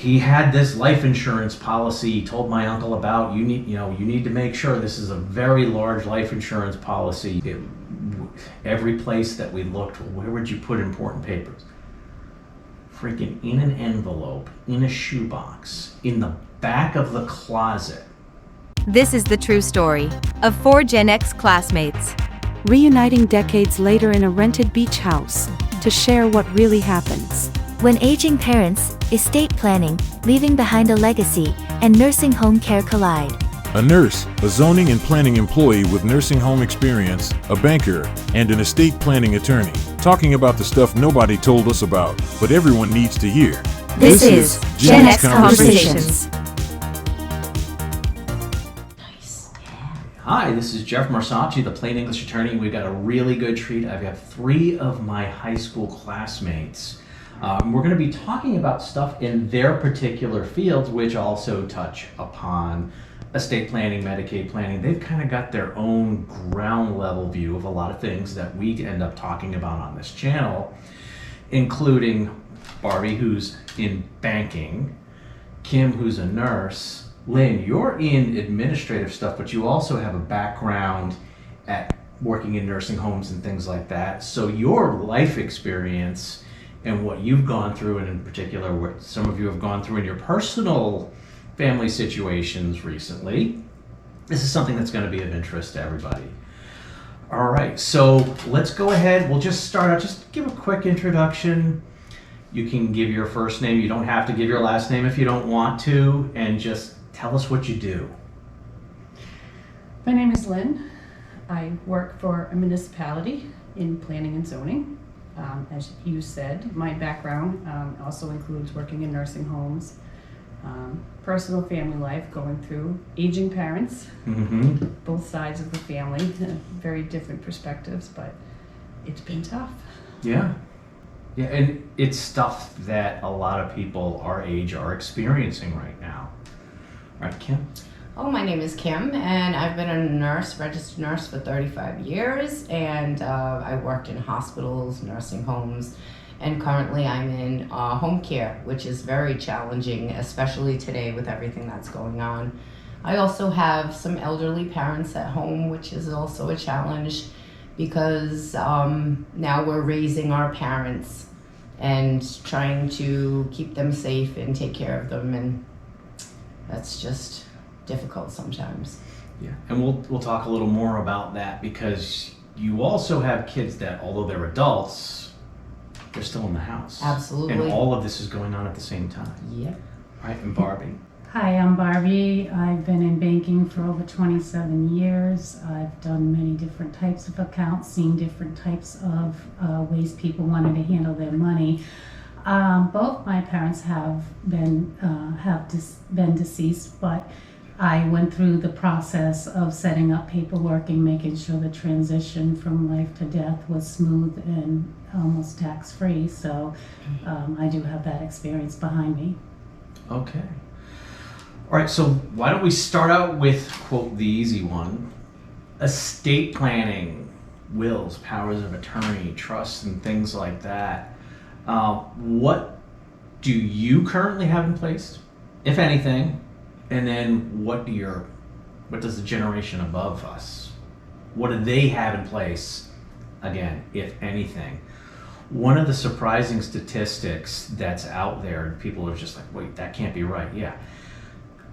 he had this life insurance policy he told my uncle about. You need to make sure this is a very large life insurance policy. Every place that we looked, where would you put important papers? Freaking in an envelope, in a shoebox, in the back of the closet. This is the true story of 4 Gen X classmates reuniting decades later in a rented beach house to share what really happens when aging parents, estate planning, leaving behind a legacy, and nursing home care collide. A nurse, a zoning and planning employee with nursing home experience, a banker, and an estate planning attorney, talking about the stuff nobody told us about, but everyone needs to hear. This is Gen X Conversations. Hi, this is Jeff Marsacci, the Plain English Attorney. We've got a really good treat. I've got 3 of my high school classmates. We're going to be talking about stuff in their particular fields, which also touch upon estate planning, Medicaid planning. They've kind of got their own ground level view of a lot of things that we end up talking about on this channel, including Barbie, who's in banking, Kim, who's a nurse. Lynn, you're in administrative stuff, but you also have a background at working in nursing homes and things like that. So your life experience and what you've gone through, and in particular what some of you have gone through in your personal family situations recently, this is something that's going to be of interest to everybody. All right, so let's go ahead. We'll just start out, just give a quick introduction. You can give your first name. You don't have to give your last name if you don't want to, and just tell us what you do. My name is Lynn. I work for a municipality in planning and zoning. As you said, my background also includes working in nursing homes, personal family life, going through aging parents, both sides of the family, very different perspectives, but it's been tough. Yeah, and it's stuff that a lot of people our age are experiencing right now. Right, Kim? Oh, my name is Kim, and I've been a nurse, registered nurse for 35 years, and I worked in hospitals, nursing homes, and currently I'm in home care, which is very challenging, especially today with everything that's going on. I also have some elderly parents at home, which is also a challenge because now we're raising our parents and trying to keep them safe and take care of them, and that's just difficult sometimes. Yeah, and we'll talk a little more about that because you also have kids that, although they're adults, they're still in the house. Absolutely. And all of this is going on at the same time. Yep. Right, and Barbie? Hi, I'm Barbie. I've been in banking for over 27 years. I've done many different types of accounts, seen different types of ways people wanted to handle their money. Both my parents have been deceased, but I went through the process of setting up paperwork and making sure the transition from life to death was smooth and almost tax-free. So I do have that experience behind me. Okay. All right, so why don't we start out with, quote, the easy one, estate planning, wills, powers of attorney, trusts, and things like that. What do you currently have in place, if anything? And then what does the generation above us, what do they have in place, again, if anything? One of the surprising statistics that's out there, and people are just like, wait, that can't be right. Yeah.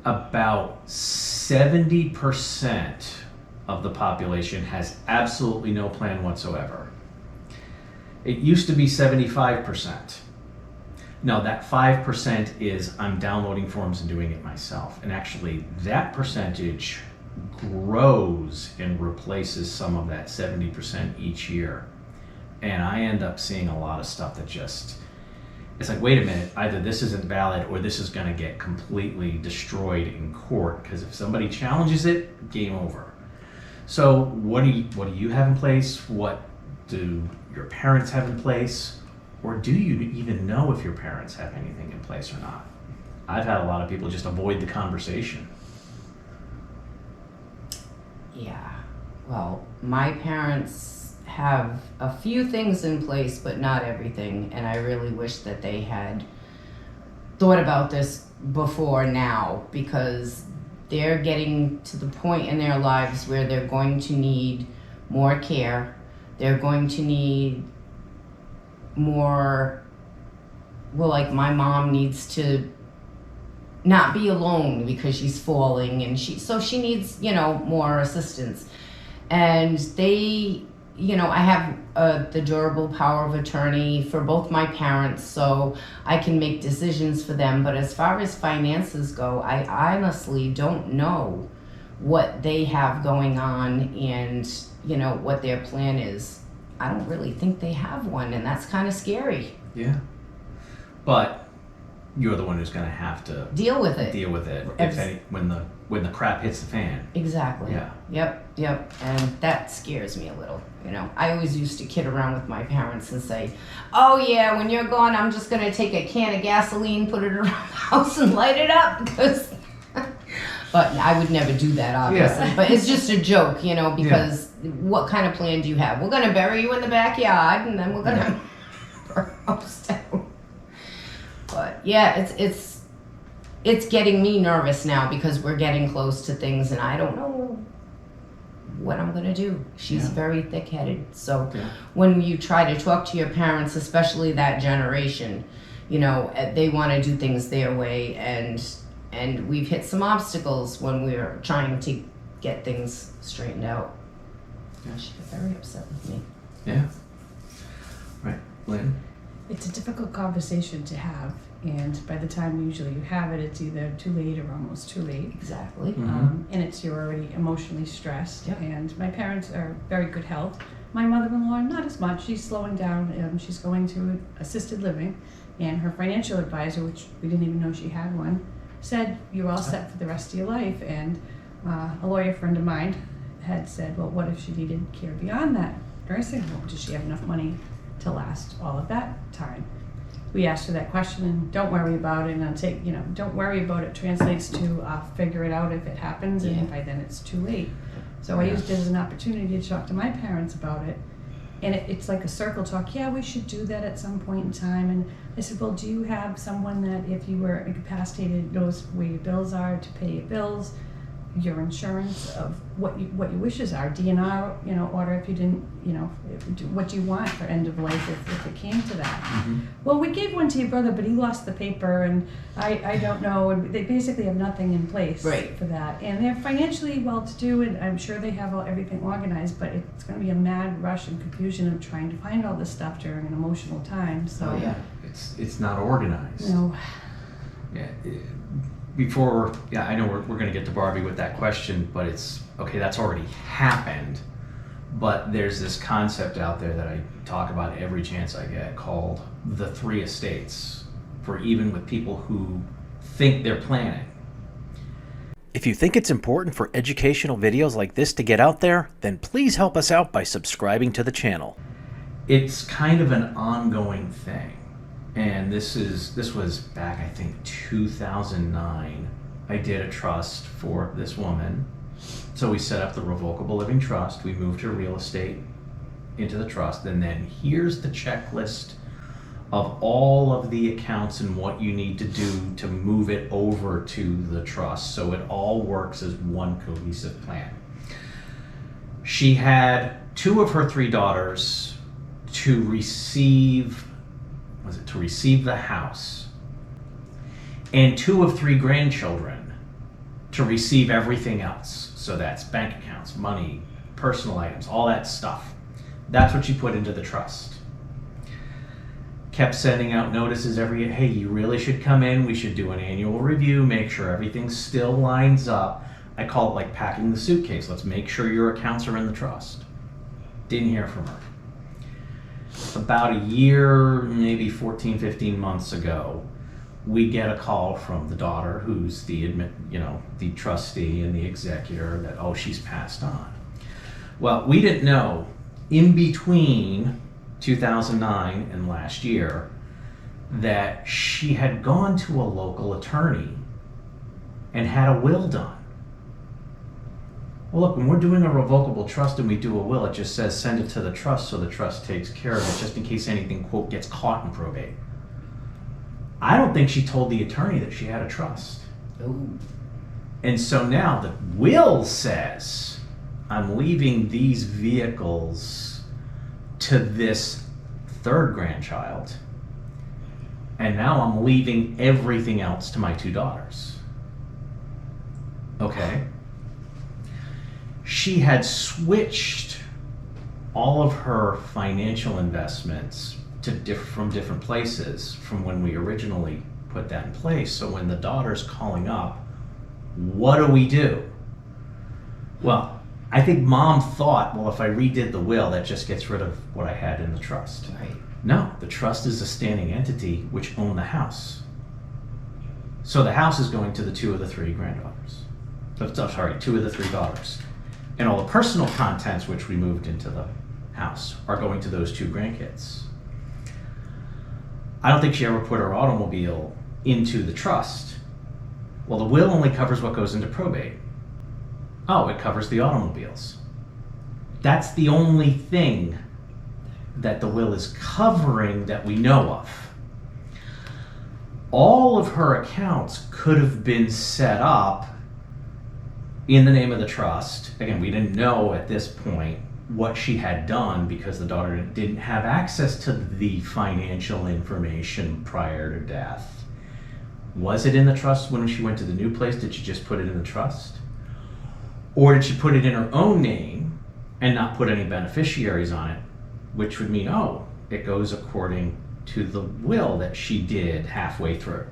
About 70% of the population has absolutely no plan whatsoever. It used to be 75%. No, that 5% is I'm downloading forms and doing it myself. And actually, that percentage grows and replaces some of that 70% each year. And I end up seeing a lot of stuff that just, it's like, wait a minute, either this isn't valid or this is going to get completely destroyed in court, because if somebody challenges it, game over. So what do you have in place? What do your parents have in place? Or do you even know if your parents have anything in place or not? I've had a lot of people just avoid the conversation. Yeah, well, my parents have a few things in place, but not everything, and I really wish that they had thought about this before now, because they're getting to the point in their lives where they're going to need more care. They're going to need more, well, like my mom needs to not be alone because she's falling, and she needs, more assistance. And they, I have the durable power of attorney for both my parents, so I can make decisions for them. But as far as finances go, I honestly don't know what they have going on and, what their plan is. I don't really think they have one, and that's kind of scary. Yeah. But you're the one who's going to have to deal with it. When the crap hits the fan. Exactly. Yeah. Yep. And that scares me a little. I always used to kid around with my parents and say, "Oh yeah, when you're gone, I'm just going to take a can of gasoline, put it around the house, and light it up." Because, but I would never do that, obviously. Yeah. But it's just a joke, because what kind of plan do you have? We're going to bury you in the backyard, and then we're going to burn our house down. But yeah, it's getting me nervous now because we're getting close to things, and I don't know what I'm gonna do. She's very thick-headed, so when you try to talk to your parents, especially that generation, they want to do things their way, and we've hit some obstacles when we're trying to get things straightened out. She got very upset with me. Yeah. Right, Lynn? It's a difficult conversation to have, and by the time usually you have it, it's either too late or almost too late. Exactly. And you're already emotionally stressed. Yep. And my parents are very good health. My mother-in-law, not as much. She's slowing down. She's going to assisted living, and her financial advisor, which we didn't even know she had one, said you're all set for the rest of your life. And a lawyer friend of mine had said, well, what if she needed care beyond that nursing home? Does she have enough money to last all of that time? We asked her that question, and don't worry about it, and I'll take, don't worry about it translates to figure it out if it happens, and by then it's too late. So I used it as an opportunity to talk to my parents about it, and it's like a circle talk. Yeah, we should do that at some point in time. And I said, well, do you have someone that if you were incapacitated knows where your bills are to pay your bills, your insurance, of what your wishes are, DNR, order if you didn't, what do you want for end of life if it came to that? Mm-hmm. Well, we gave one to your brother, but he lost the paper, and I don't know. And they basically have nothing in place for that, and they're financially well-to-do, and I'm sure they have everything organized. But it's going to be a mad rush and confusion of trying to find all this stuff during an emotional time. So it's not organized. No. Yeah. I know we're going to get to Barbie with that question, but it's okay. That's already happened. But there's this concept out there that I talk about every chance I get called the 3 estates, for even with people who think they're planning. If you think it's important for educational videos like this to get out there, then please help us out by subscribing to the channel. It's kind of an ongoing thing. And this was back, I think, 2009. I did a trust for this woman. So we set up the revocable living trust. We moved her real estate into the trust. And then here's the checklist of all of the accounts and what you need to do to move it over to the trust. So it all works as one cohesive plan. She had 2 of her 3 daughters to receive the house, and 2 of 3 grandchildren to receive everything else. So that's bank accounts, money, personal items, all that stuff. That's what you put into the trust. Kept sending out notices hey, you really should come in. We should do an annual review, make sure everything still lines up. I call it like packing the suitcase. Let's make sure your accounts are in the trust. Didn't hear from her. About a year, maybe 14, 15 months ago, we get a call from the daughter, who's the trustee and the executor, that, she's passed on. Well, we didn't know in between 2009 and last year that she had gone to a local attorney and had a will done. Well, look, when we're doing a revocable trust and we do a will, it just says send it to the trust so the trust takes care of it, just in case anything, quote, gets caught in probate. I don't think she told the attorney that she had a trust. Ooh. And so now the will says, I'm leaving these vehicles to this third grandchild, and now I'm leaving everything else to my two daughters. Okay. She had switched all of her financial investments from different places from when we originally put that in place. So when the daughter's calling up, what do we do? Well, I think mom thought, well, if I redid the will, that just gets rid of what I had in the trust. Right. No, the trust is a standing entity which owned the house. So the house is going to the two of the three granddaughters. Two of the three daughters. And all the personal contents which we moved into the house are going to those two grandkids. I don't think she ever put her automobile into the trust. Well, the will only covers what goes into probate. Oh, it covers the automobiles. That's the only thing that the will is covering that we know of. All of her accounts could have been set up in the name of the trust. Again, we didn't know at this point what she had done because the daughter didn't have access to the financial information prior to death. Was it in the trust when she went to the new place? Did she just put it in the trust? Or did she put it in her own name and not put any beneficiaries on it? Which would mean, oh, it goes according to the will that she did halfway through.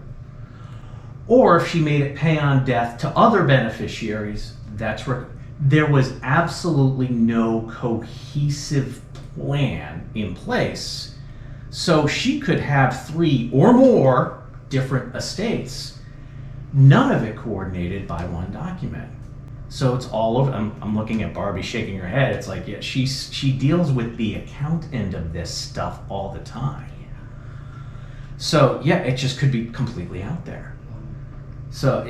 Or if she made it pay on death to other beneficiaries, that's where there was absolutely no cohesive plan in place. So she could have 3 or more different estates, none of it coordinated by one document. So it's all over. I'm looking at Barbie shaking her head. It's like, yeah, she deals with the account end of this stuff all the time. So yeah, it just could be completely out there. So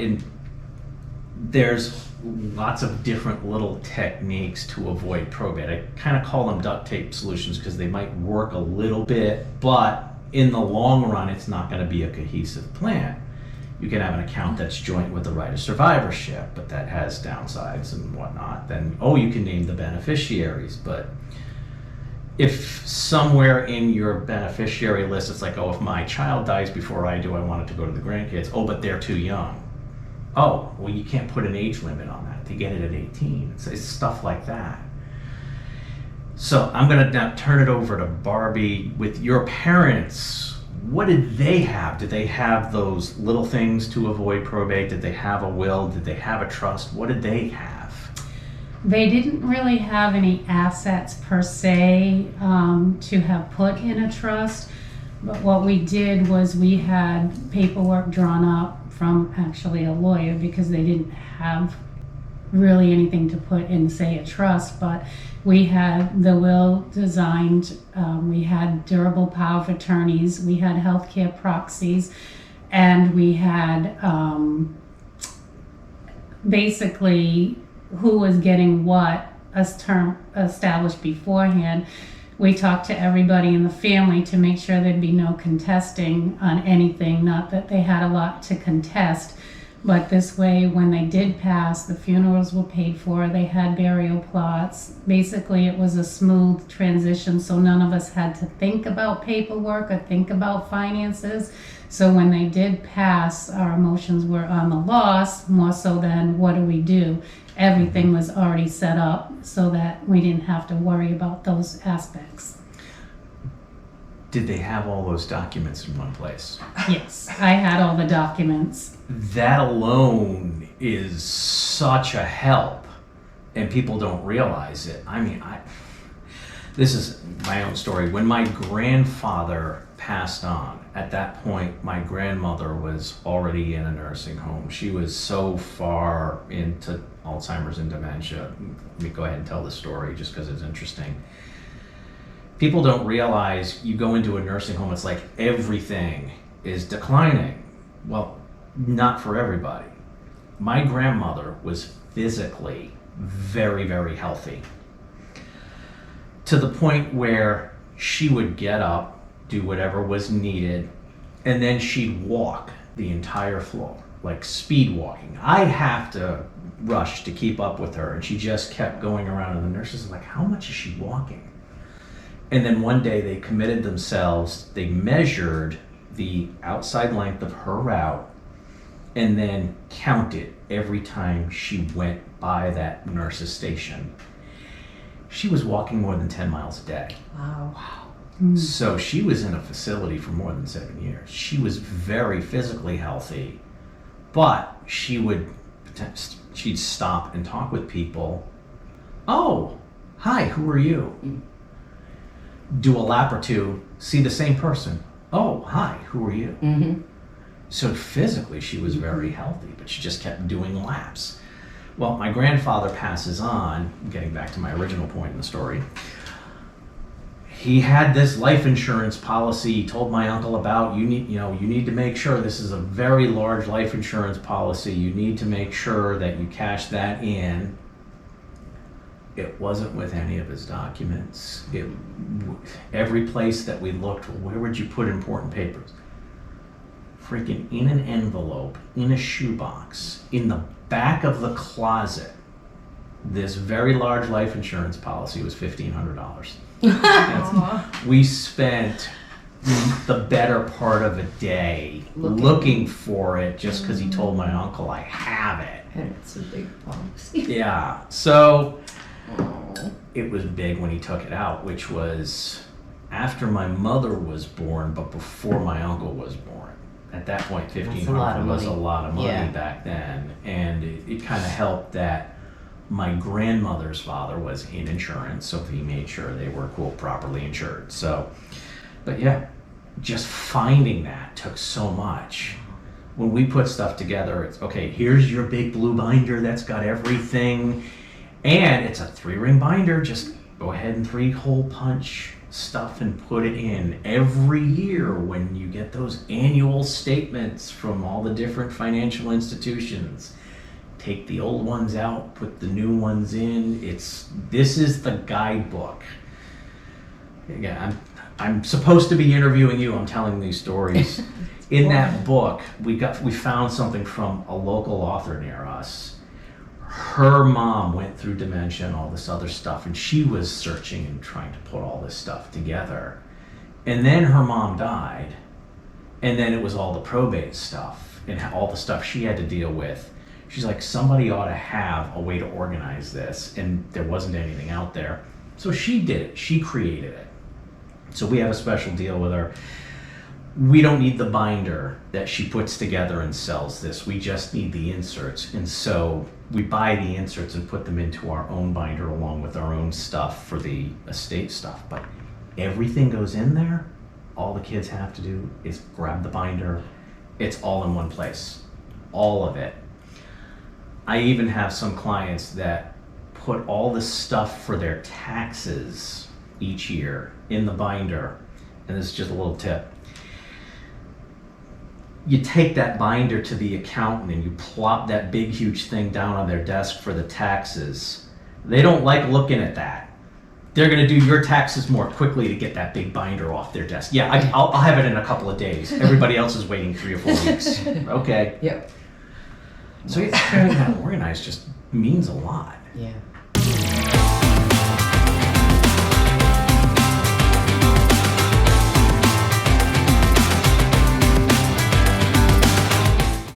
there's lots of different little techniques to avoid probate. I kind of call them duct tape solutions because they might work a little bit, but in the long run, it's not going to be a cohesive plan. You can have an account that's joint with the right of survivorship, but that has downsides and whatnot. Then, you can name the beneficiaries, but if somewhere in your beneficiary list, it's like, if my child dies before I do, I want it to go to the grandkids. But they're too young. You can't put an age limit on that. They get it at 18. It's stuff like that. So I'm going to now turn it over to Barbie. With your parents, what did they have? Did they have those little things to avoid probate? Did they have a will? Did they have a trust? What did they have? They didn't really have any assets per se to have put in a trust, but what we did was we had paperwork drawn up from actually a lawyer because they didn't have really anything to put in, say, a trust, but we had the will designed, we had durable power of attorneys, we had healthcare proxies, and we had basically who was getting what as term established beforehand. We talked to everybody in the family to make sure there'd be no contesting on anything, not that they had a lot to contest, but this way when they did pass, the funerals were paid for, they had burial plots. Basically it was a smooth transition, so none of us had to think about paperwork or think about finances. So when they did pass, our emotions were on the loss more so than what do we do. Everything was already set up so that we didn't have to worry about those aspects. Did they have all those documents in one place? Yes, I had all the documents. That alone is such a help, and people don't realize it. I mean, this is my own story. When my grandfather passed on, at that point, my grandmother was already in a nursing home. She was so far into Alzheimer's and dementia. Let me go ahead and tell the story just because it's interesting. People don't realize you go into a nursing home, it's like everything is declining. Well, not for everybody. My grandmother was physically very, very healthy, to the point where she would get up, do whatever was needed, And then she'd walk the entire floor, like speed walking. I'd have to rush to keep up with her, and she just kept going around, and the nurses were like, how much is she walking? And then one day they committed themselves, they measured the outside length of her route and then counted every time she went by that nurse's station. She was walking more than 10 miles a day. Wow. So she was in a facility for more than 7 years. She was very physically healthy, but she'd stop and talk with people. Oh, hi, who are you? Do a lap or two, see the same person. Oh, hi, who are you? Mm-hmm. So physically she was very healthy, but she just kept doing laps. Well, my grandfather passes on, getting back to my original point in the story. He had this life insurance policy he told my uncle about. You need to make sure this is a very large life insurance policy. You need to make sure that you cash that in. It wasn't with any of his documents. Every place that we looked, where would you put important papers? Freaking in an envelope, in a shoebox, in the back of the closet. This very large life insurance policy was $1,500. We spent the better part of a day looking for it just because he told my uncle I have it. And it's a big box. Yeah, so it was big when he took it out, which was after my mother was born, but before my uncle was born. At that point, $1,500 was a lot of money back then, and it kind of helped that my grandmother's father was in insurance, so he made sure they were, quote, properly insured. So, but yeah, just finding that took so much. When we put stuff together, it's okay, here's your big blue binder that's got everything, and it's a 3-ring binder. Just go ahead and 3-hole punch stuff and put it in. Every year when you get those annual statements from all the different financial institutions, take the old ones out, put the new ones in. This is the guidebook. Again, I'm supposed to be interviewing you. I'm telling these stories. In that book, we found something from a local author near us. Her mom went through dementia and all this other stuff, and she was searching and trying to put all this stuff together. And then her mom died, and then it was all the probate stuff and all the stuff she had to deal with. She's like, somebody ought to have a way to organize this, and there wasn't anything out there. So she did it. She created it. So we have a special deal with her. We don't need the binder that she puts together and sells this. We just need the inserts. And so we buy the inserts and put them into our own binder along with our own stuff for the estate stuff. But everything goes in there. All the kids have to do is grab the binder. It's all in one place. All of it. I even have some clients that put all the stuff for their taxes each year in the binder. And this is just a little tip. You take that binder to the accountant and you plop that big huge thing down on their desk for the taxes. They don't like looking at that. They're going to do your taxes more quickly to get that big binder off their desk. Yeah, I'll have it in a couple of days. Everybody else is waiting 3 or 4 weeks. Okay. Yep. So carrying that organized just means a lot. Yeah.